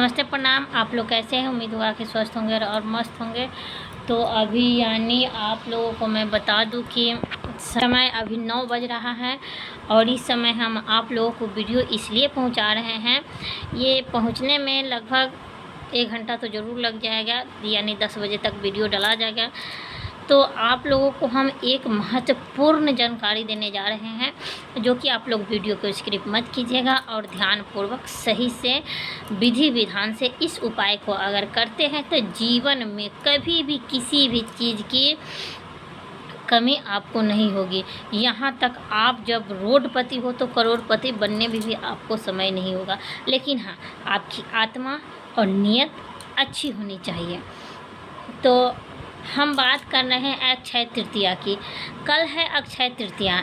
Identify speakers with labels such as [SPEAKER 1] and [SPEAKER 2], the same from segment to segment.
[SPEAKER 1] नमस्ते, प्रणाम। आप लोग कैसे हैं? उम्मीद हुआ कि स्वस्थ होंगे और मस्त होंगे। तो अभी यानी आप लोगों को मैं बता दूं कि समय अभी 9 बज रहा है और इस समय हम आप लोगों को वीडियो इसलिए पहुंचा रहे हैं, ये पहुंचने में लगभग 1 घंटा तो ज़रूर लग जाएगा, यानी 10 बजे तक वीडियो डला जाएगा। तो आप लोगों को हम एक महत्वपूर्ण जानकारी देने जा रहे हैं, जो कि आप लोग वीडियो को स्किप मत कीजिएगा और ध्यानपूर्वक सही से विधि विधान से इस उपाय को अगर करते हैं तो जीवन में कभी भी किसी भी चीज़ की कमी आपको नहीं होगी। यहाँ तक आप जब रोडपति हो तो करोड़पति बनने में भी आपको समय नहीं होगा, लेकिन हाँ, आपकी आत्मा और नीयत अच्छी होनी चाहिए। तो हम बात कर रहे हैं अक्षय तृतीया की। कल है अक्षय तृतीया।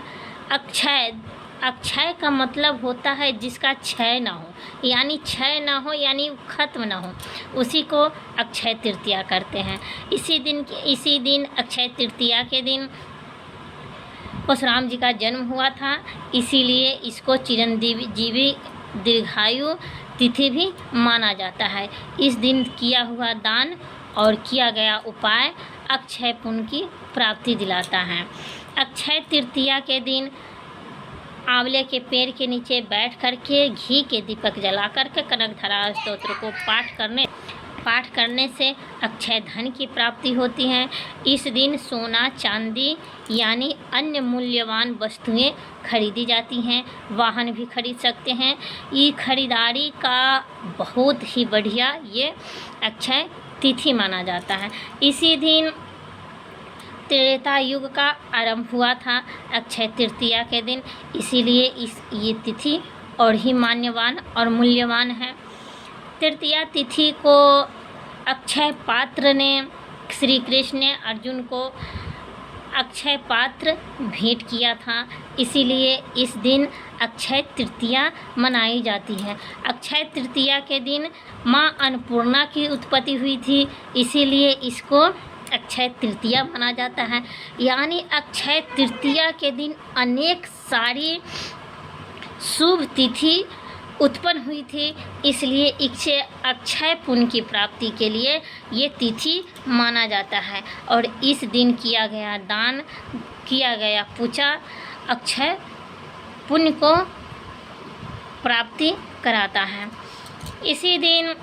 [SPEAKER 1] अक्षय का मतलब होता है जिसका क्षय ना हो, यानी क्षय ना हो यानी ख़त्म ना हो, उसी को अक्षय तृतीया करते हैं। इसी दिन अक्षय तृतीया के दिन परशुराम जी का जन्म हुआ था, इसीलिए इसको चिरंजीवी दीर्घायु तिथि भी माना जाता है। इस दिन किया हुआ दान और किया गया उपाय अक्षय पुण्य की प्राप्ति दिलाता है। अक्षय तृतीया के दिन आंवले के पेड़ के नीचे बैठ कर के घी के दीपक जला कर के कनकधारा स्तोत्र को पाठ करने से अक्षय धन की प्राप्ति होती है। इस दिन सोना चांदी यानी अन्य मूल्यवान वस्तुएं खरीदी जाती हैं, वाहन भी खरीद सकते हैं। ये खरीदारी का बहुत ही बढ़िया ये अक्षय तिथि माना जाता है। इसी दिन त्रेता युग का आरंभ हुआ था अक्षय तृतीया के दिन, इसीलिए ये तिथि और ही मान्यवान और मूल्यवान है। तृतीया तिथि को अक्षय पात्र ने श्री कृष्ण ने अर्जुन को अक्षय पात्र भेंट किया था, इसीलिए इस दिन अक्षय तृतीया मनाई जाती है। अक्षय तृतीया के दिन माँ अन्नपूर्णा की उत्पत्ति हुई थी, इसीलिए इसको अक्षय तृतीया माना जाता है। यानी अक्षय तृतीया के दिन अनेक सारी शुभ तिथि उत्पन्न हुई थी, इसलिए इसे अक्षय पुण्य की प्राप्ति के लिए ये तिथि माना जाता है। और इस दिन किया गया दान, किया गया पूजा अक्षय पुण्य को प्राप्ति कराता है। इसी दिन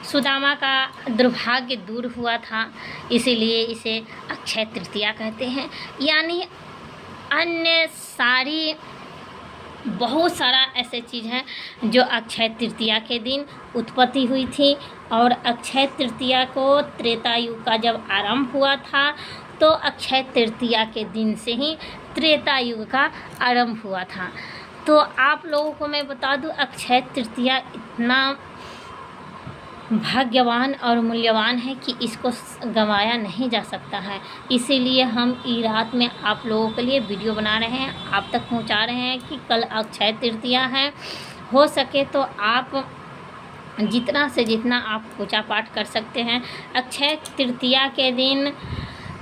[SPEAKER 1] सुदामा का दुर्भाग्य दूर हुआ था, इसीलिए इसे अक्षय तृतीया कहते हैं। यानी अन्य सारी बहुत सारा ऐसे चीज़ हैं जो अक्षय तृतीया के दिन उत्पत्ति हुई थी। और अक्षय तृतीया को त्रेता युग का जब आरंभ हुआ था तो अक्षय तृतीया के दिन से ही त्रेता युग का आरंभ हुआ था। तो आप लोगों को मैं बता दूं, अक्षय तृतीया इतना भाग्यवान और मूल्यवान है कि इसको गंवाया नहीं जा सकता है। इसीलिए हम ई रात में आप लोगों के लिए वीडियो बना रहे हैं, आप तक पहुंचा रहे हैं कि कल अक्षय तृतीया है। हो सके तो आप जितना से जितना आप पूजा पाठ कर सकते हैं। अक्षय तृतीया के दिन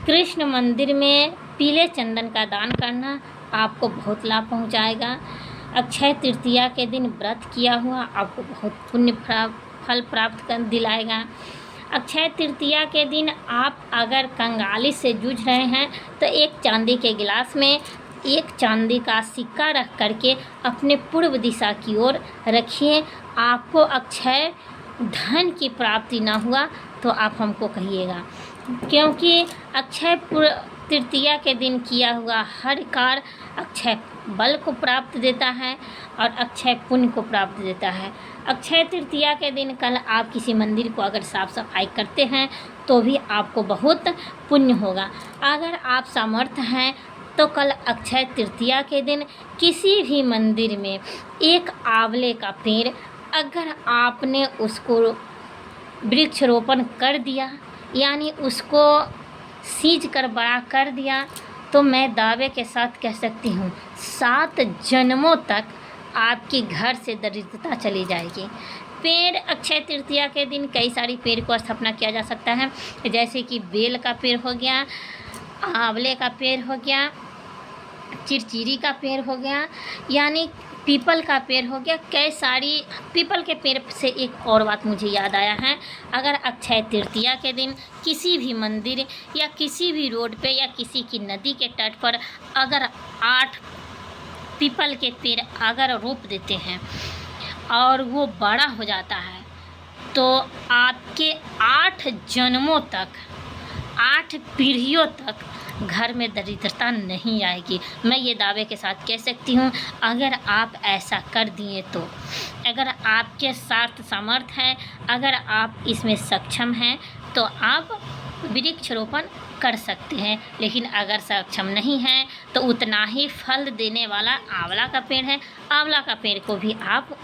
[SPEAKER 1] कृष्ण मंदिर में पीले चंदन का दान करना आपको बहुत लाभ पहुँचाएगा। अक्षय तृतीया के दिन व्रत किया हुआ आपको बहुत पुण्य फल प्राप्त कर दिलाएगा। अक्षय तृतीया के दिन आप अगर कंगाली से जूझ रहे हैं तो एक चांदी के गिलास में एक चांदी का सिक्का रख करके अपने पूर्व दिशा की ओर रखिए। आपको अक्षय धन की प्राप्ति ना हुआ तो आप हमको कहिएगा, क्योंकि अक्षय तृतीया के दिन किया हुआ हर कार्य अक्षय बल को प्राप्त देता है और अक्षय पुण्य को प्राप्त देता है। अक्षय तृतीया के दिन कल आप किसी मंदिर को अगर साफ़ सफाई करते हैं तो भी आपको बहुत पुण्य होगा। अगर आप सामर्थ्य हैं तो कल अक्षय तृतीया के दिन किसी भी मंदिर में एक आंवले का पेड़ अगर आपने उसको वृक्षारोपण कर दिया, यानी उसको सींच कर बड़ा कर दिया, तो मैं दावे के साथ कह सकती हूँ 7 जन्मों तक आपके घर से दरिद्रता चली जाएगी। पेड़ अक्षय तृतीया के दिन कई सारी पेड़ को स्थापना किया जा सकता है, जैसे कि बेल का पेड़ हो गया, आंवले का पेड़ हो गया, चिरचिरी का पेड़ हो गया, यानी पीपल का पेड़ हो गया, कई सारी पीपल के पेड़ से एक और बात मुझे याद आया है। अगर अक्षय तृतीया के दिन किसी भी मंदिर या किसी भी रोड पे या किसी की नदी के तट पर अगर 8 पीपल के पेड़ अगर रोप देते हैं और वो बड़ा हो जाता है तो आपके 8 जन्मों तक, 8 पीढ़ियों तक घर में दरिद्रता नहीं आएगी। मैं ये दावे के साथ कह सकती हूँ, अगर आप ऐसा कर दिए तो, अगर आपके साथ सामर्थ्य है, अगर आप इसमें सक्षम हैं तो आप वृक्षारोपण कर सकते हैं। लेकिन अगर सक्षम नहीं हैं तो उतना ही फल देने वाला आंवला का पेड़ है, आंवला का पेड़ को भी आप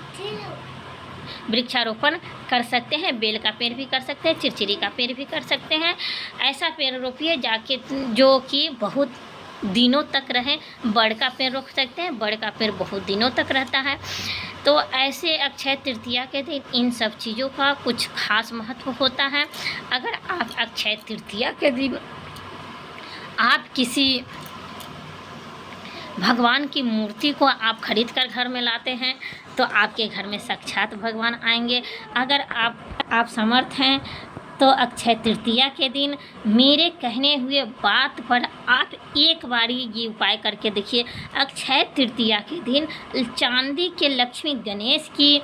[SPEAKER 1] वृक्षारोपण कर सकते हैं। बेल का पेड़ भी कर सकते हैं, चिरचिरी का पेड़ भी कर सकते हैं। ऐसा पेड़ रोपिए जाके जो कि बहुत दिनों तक रहे। बड़ का पेड़ रोप सकते हैं, बड़ का पेड़ बहुत दिनों तक रहता है। तो ऐसे अक्षय तृतीया के दिन इन सब चीज़ों का कुछ खास महत्व होता है। अगर आप अक्षय तृतीया के दिन आप किसी भगवान की मूर्ति को आप खरीद कर घर में लाते हैं तो आपके घर में साक्षात भगवान आएंगे। अगर आप समर्थ हैं तो अक्षय तृतीया के दिन मेरे कहने हुए बात पर आप एक बारी ये उपाय करके देखिए। अक्षय तृतीया के दिन चांदी के लक्ष्मी गणेश की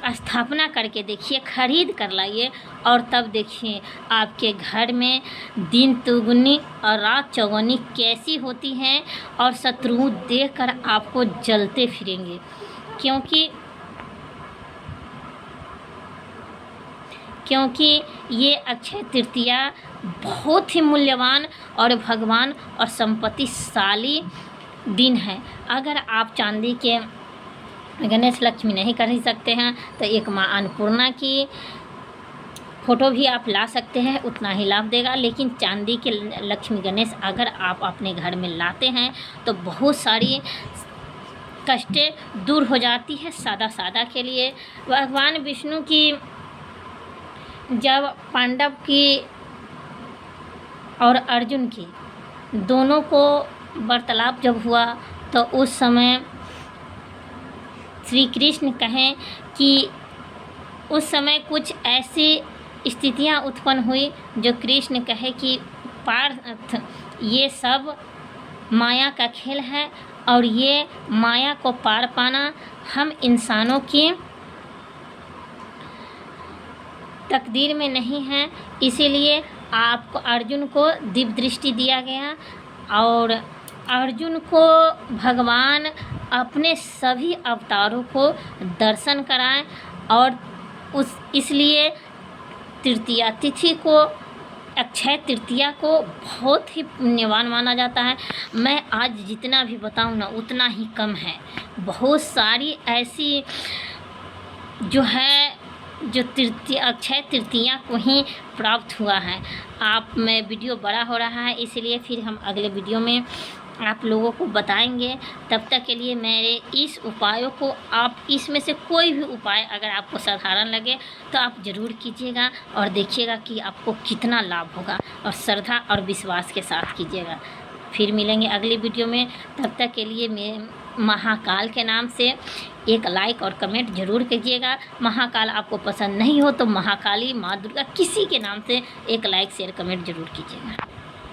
[SPEAKER 1] स्थापना करके देखिए, खरीद कर लाइए और तब देखिए आपके घर में दिन दुगुनी और रात चौगुनी कैसी होती हैं और शत्रु देखकर आपको जलते फिरेंगे। क्योंकि ये अक्षय तृतीया बहुत ही मूल्यवान और भगवान और संपत्तिशाली दिन है। अगर आप चांदी के गणेश लक्ष्मी नहीं खरीद सकते हैं तो एक माँ अन्नपूर्णा की फ़ोटो भी आप ला सकते हैं, उतना ही लाभ देगा। लेकिन चांदी के लक्ष्मी गणेश अगर आप अपने घर में लाते हैं तो बहुत सारी कष्टें दूर हो जाती है। सादा के लिए भगवान विष्णु की जब पांडव की और अर्जुन की दोनों को वार्तालाप जब हुआ तो उस समय श्री कृष्ण कहें कि उस समय कुछ ऐसी स्थितियां उत्पन्न हुई जो कृष्ण कहे कि पार्थ ये सब माया का खेल है और ये माया को पार पाना हम इंसानों की तकदीर में नहीं है। इसीलिए आपको अर्जुन को दिव्य दृष्टि दिया गया और अर्जुन को भगवान अपने सभी अवतारों को दर्शन कराएं और इसलिए तृतीया तिथि को, अक्षय तृतीया को बहुत ही पुण्यवान माना जाता है। मैं आज जितना भी बताऊं ना उतना ही कम है। बहुत सारी ऐसी जो अक्षय तृतीया को ही प्राप्त हुआ है। मैं वीडियो बड़ा हो रहा है इसलिए फिर हम अगले वीडियो में आप लोगों को बताएंगे। तब तक के लिए मेरे इस उपायों को आप इसमें से कोई भी उपाय अगर आपको साधारण लगे तो आप ज़रूर कीजिएगा और देखिएगा कि आपको कितना लाभ होगा और श्रद्धा और विश्वास के साथ कीजिएगा। फिर मिलेंगे अगली वीडियो में। तब तक के लिए मैं महाकाल के नाम से एक लाइक और कमेंट ज़रूर कीजिएगा। महाकाल आपको पसंद नहीं हो तो महाकाली, माँ दुर्गा, किसी के नाम से एक लाइक शेयर कमेंट ज़रूर कीजिएगा।